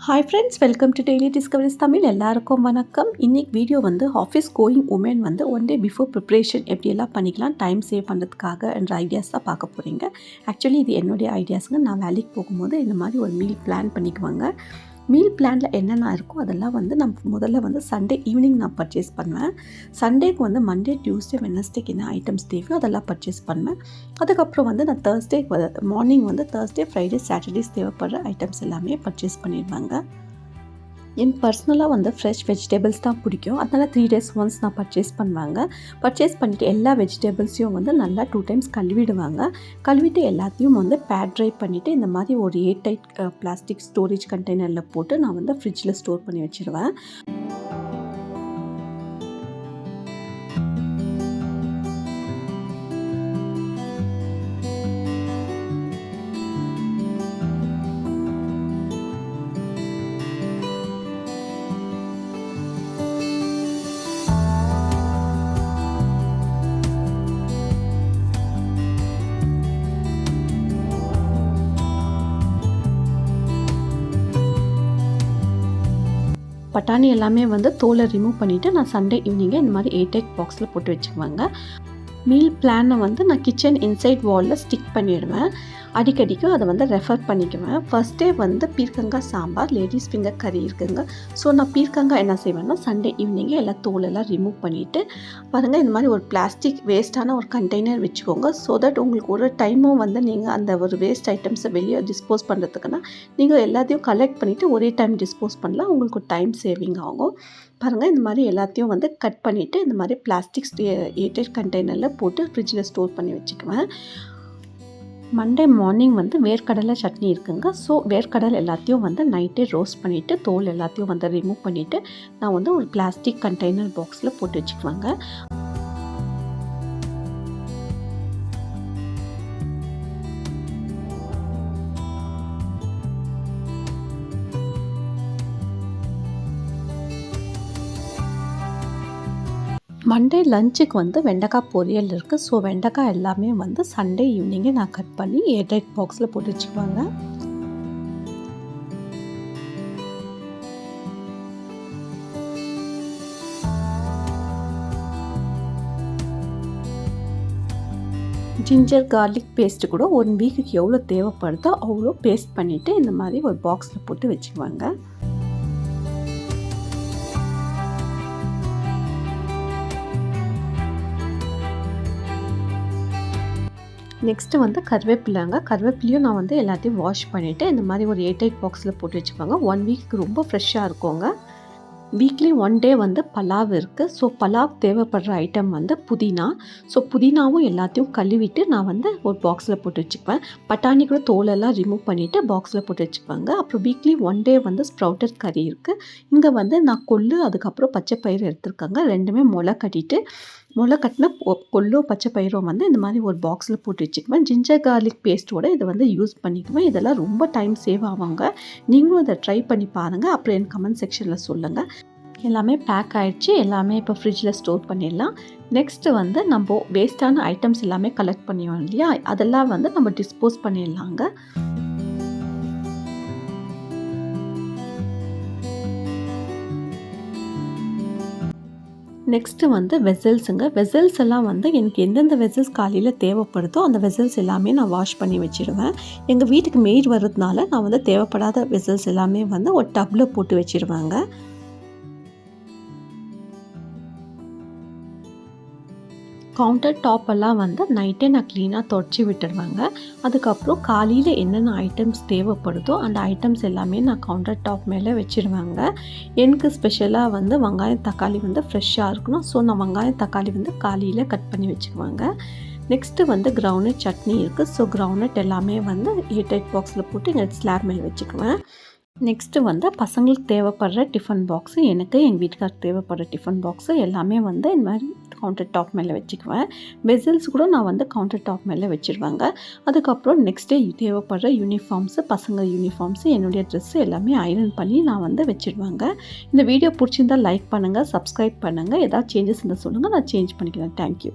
Hi friends, welcome to Daily Discoveries Tamil. எல்லாருக்கும் வணக்கம். இன்றைக்கி video office going woman one day before preparation எப்படியெல்லாம் பண்ணிக்கலாம் டைம் சேவ் பண்ணுறதுக்காக என்ற ஐடியாஸ் தான் பார்க்க போகிறீங்க. ஆக்சுவலி இது என்னுடைய ஐடியாஸுங்க. நான் வேலைக்கு போகும்போது இந்த மாதிரி ஒரு மீல் பிளான் பண்ணிக்குவாங்க. மீல் பிளானில் என்னென்ன இருக்கோ அதெல்லாம் நான் முதல்ல சண்டே ஈவினிங் நான் பர்ச்சேஸ் பண்ணுவேன். சண்டேக்கு மண்டே, டியூஸ்டே, வெட்னஸ்டேக்கு என்ன ஐட்டம்ஸ் தேவையோ அதெல்லாம் பர்ச்சேஸ் பண்ணுவேன். அதுக்கப்புறம் நான் Thursday morning Thursday, Friday, Saturdays தேவைப்படுற ஐட்டம்ஸ் எல்லாமே பர்ச்சேஸ் பண்ணிடுவாங்க. என் பர்சனலாக ஃப்ரெஷ் வெஜிடபிள்ஸ் தான் பிடிக்கும். அதனால் 3 days ஒன்ஸ் நான் பர்ச்சேஸ் பண்ணுவாங்க. பர்ச்சேஸ் பண்ணிவிட்டு எல்லா வெஜிடபிள்ஸையும் நல்லா 2 times கழுவிடுவாங்க. கழுவிட்டு எல்லாத்தையும் பேட் ட்ரை பண்ணிவிட்டு இந்த மாதிரி ஒரு ஏர்டைட் பிளாஸ்டிக் ஸ்டோரேஜ் கண்டெய்னரில் போட்டு நான் ஃப்ரிட்ஜில் ஸ்டோர் பண்ணி வச்சுருவேன். பட்டாணி எல்லாமே தோலை ரிமூவ் பண்ணிவிட்டு நான் சண்டே ஈவினிங்கே இந்த மாதிரி ஏர்டைட் பாக்ஸில் போட்டு வச்சுக்குவேங்க. மீல் பிளானை நான் கிச்சன் இன்சைட் வாலில் ஸ்டிக் பண்ணிடுவேன். அடிக்கடிக்கு அதை ரெஃபர் பண்ணிக்குவேன். ஃபர்ஸ்ட் டே பீர்க்கங்காய் சாம்பார், லேடிஸ் ஃபிங்கர் கறி இருக்குங்க. ஸோ நான் பீர்க்கங்காய் என்ன செய்வேன்னா சண்டே ஈவினிங்கே எல்லா தோலெல்லாம் ரிமூவ் பண்ணிவிட்டு பாருங்கள், இந்த மாதிரி ஒரு பிளாஸ்டிக் வேஸ்ட்டான ஒரு கண்டெய்னர் வச்சுக்கோங்க. ஸோ தட் உங்களுக்கு ஒரு டைமும் நீங்கள் அந்த ஒரு வேஸ்ட் ஐட்டம்ஸை வெளியே டிஸ்போஸ் பண்ணுறதுக்குன்னா நீங்கள் எல்லாத்தையும் கலெக்ட் பண்ணிவிட்டு ஒரே டைம் டிஸ்போஸ் பண்ணலாம். உங்களுக்கு ஒரு டைம் சேவிங் ஆகும். பாருங்கள், இந்த மாதிரி எல்லாத்தையும் கட் பண்ணிவிட்டு இந்த மாதிரி பிளாஸ்டிக் ஏர்டைட் கண்டெய்னரில் போட்டு ஃப்ரிட்ஜில் ஸ்டோர் பண்ணி வச்சுக்குவேன். மண்டே மார்னிங் வேர்க்கடலை சட்னி இருக்குங்க. ஸோ வேர்க்கடலை எல்லாத்தையும் நைட்டே ரோஸ்ட் பண்ணிவிட்டு தோல் எல்லாத்தையும் ரிமூவ் பண்ணிவிட்டு நான் ஒரு பிளாஸ்டிக் கண்டெய்னர் பாக்ஸில் போட்டு வச்சுக்குவேங்க. மண்டே லஞ்சுக்கு வெண்டைக்காய் பொரியல் இருக்குது. ஸோ வெண்டைக்காய் எல்லாமே சண்டே ஈவினிங்கே நான் கட் பண்ணி ஏர்டைட் பாக்ஸில் போட்டு வச்சுக்குவாங்க. ஜிஞ்சர் கார்லிக் பேஸ்ட்டு கூட 1 வீக்குக்கு எவ்வளோ தேவைப்படுதோ அவ்வளோ பேஸ்ட் பண்ணிவிட்டு இந்த மாதிரி ஒரு பாக்ஸில் போட்டு வச்சுக்குவாங்க. நெக்ஸ்ட்டு கருவேப்பிலைங்க. கருவேப்பிலையும் நான் எல்லாத்தையும் வாஷ் பண்ணிவிட்டு இந்த மாதிரி ஒரு ஏர்டைட் பாக்ஸில் போட்டு வச்சுப்பாங்க. 1 வீக்கு ரொம்ப ஃப்ரெஷ்ஷாக இருக்குங்க. வீக்லி 1 டே பலாவ் இருக்குது. ஸோ பலாவ் தேவைப்படுற ஐட்டம் புதினா. ஸோ புதினாவும் எல்லாத்தையும் கழுவிட்டு நான் ஒரு பாக்ஸில் போட்டு வச்சுக்குவேன். பட்டாணி கூட தோலெல்லாம் ரிமூவ் பண்ணிவிட்டு பாக்ஸில் போட்டு வச்சுக்குவாங்க. அப்புறம் வீக்லி 1 டே ஸ்ப்ரவுட்டட் கறி இருக்குது. இங்கே நான் கொள்ளு அதுக்கப்புறம் பச்சை பயிறு எடுத்துருக்காங்க. ரெண்டுமே முளை கட்டின கொள்ளும் பச்சை பயிரும் இந்த மாதிரி ஒரு பாக்ஸில் போட்டு வச்சுக்குவேன். ஜிஞ்சர் கார்லிக் பேஸ்ட்டோட இதை யூஸ் பண்ணிக்குவேன். இதெல்லாம் ரொம்ப டைம் சேவ் ஆவாங்க. நீங்களும் அதை ட்ரை பண்ணி பாருங்கள். அப்புறம் என் கமெண்ட் செக்ஷனில் சொல்லுங்கள். எல்லாமே பேக் ஆகிடுச்சு. எல்லாமே இப்போ ஃப்ரிட்ஜில் ஸ்டோர் பண்ணிடலாம். நெக்ஸ்ட்டு நம்ம வேஸ்ட்டான ஐட்டம்ஸ் எல்லாமே கலெக்ட் பண்ணிடுவோம் இல்லையா, அதெல்லாம் நம்ம டிஸ்போஸ் பண்ணிடலாங்க. நெக்ஸ்ட்டு வெசல்ஸுங்க. வெசல்ஸ் எல்லாம் எனக்கு எந்தெந்த வெசல்ஸ் காலையில் தேவைப்படுதோ அந்த வெசல்ஸ் எல்லாமே நான் வாஷ் பண்ணி வச்சுருவேன். எங்கள் வீட்டுக்கு மெய்ட் வர்றதுனால நான் தேவைப்படாத வெசல்ஸ் எல்லாமே ஒரு டப்பில் போட்டு வச்சுருவேங்க. கவுண்டர் டாப்பெல்லாம் நைட்டே நான் க்ளீனாக தொடச்சி விட்டுடுவேங்க. அதுக்கப்புறம் காலையில் என்னென்ன ஐட்டம்ஸ் தேவைப்படுதோ அந்த ஐட்டம்ஸ் எல்லாமே நான் கவுண்டர் டாப் மேலே வச்சுருவேங்க. எனக்கு ஸ்பெஷலாக வெங்காயம் தக்காளி ஃப்ரெஷ்ஷாக இருக்கணும். ஸோ நான் வெங்காயம் தக்காளி காலையில் கட் பண்ணி வச்சுக்குவேங்க. நெக்ஸ்ட்டு கிரவுண்ட்நட் சட்னி இருக்குது. ஸோ கிரவுண்ட்நட் எல்லாமே ஏர்டைட் பாக்ஸில் போட்டு இங்கே ஸ்லாப் மேலே வச்சுக்குவேன். நெக்ஸ்ட்டு பசங்களுக்கு தேவைப்படுற டிஃபன் பாக்ஸு, எனக்கு எங்கள் வீட்டுக்காருக்கு தேவைப்படுற டிஃபன் பாக்ஸு எல்லாமே இந்த மாதிரி கவுண்டர் டாப் மேலே வச்சுக்குவேன். வெசல்ஸ் கூட நான் கவுண்டர் டாப் மேலே வச்சுருவாங்க. அதுக்கப்புறம் நெக்ஸ்ட் டே தேவைப்படுற யூனிஃபார்ம்ஸு, பசங்க யூனிஃபார்ம்ஸு, என்னுடைய ட்ரெஸ்ஸு எல்லாமே ஐரன் பண்ணி நான் வச்சுருவாங்க. இந்த வீடியோ பிடிச்சிருந்தால் லைக் பண்ணுங்கள், சப்ஸ்கிரைப் பண்ணுங்கள். ஏதாவது சேஞ்சஸ் இருந்தால் சொல்லுங்கள், நான் சேஞ்ச் பண்ணிக்கிறேன். தேங்க்யூ.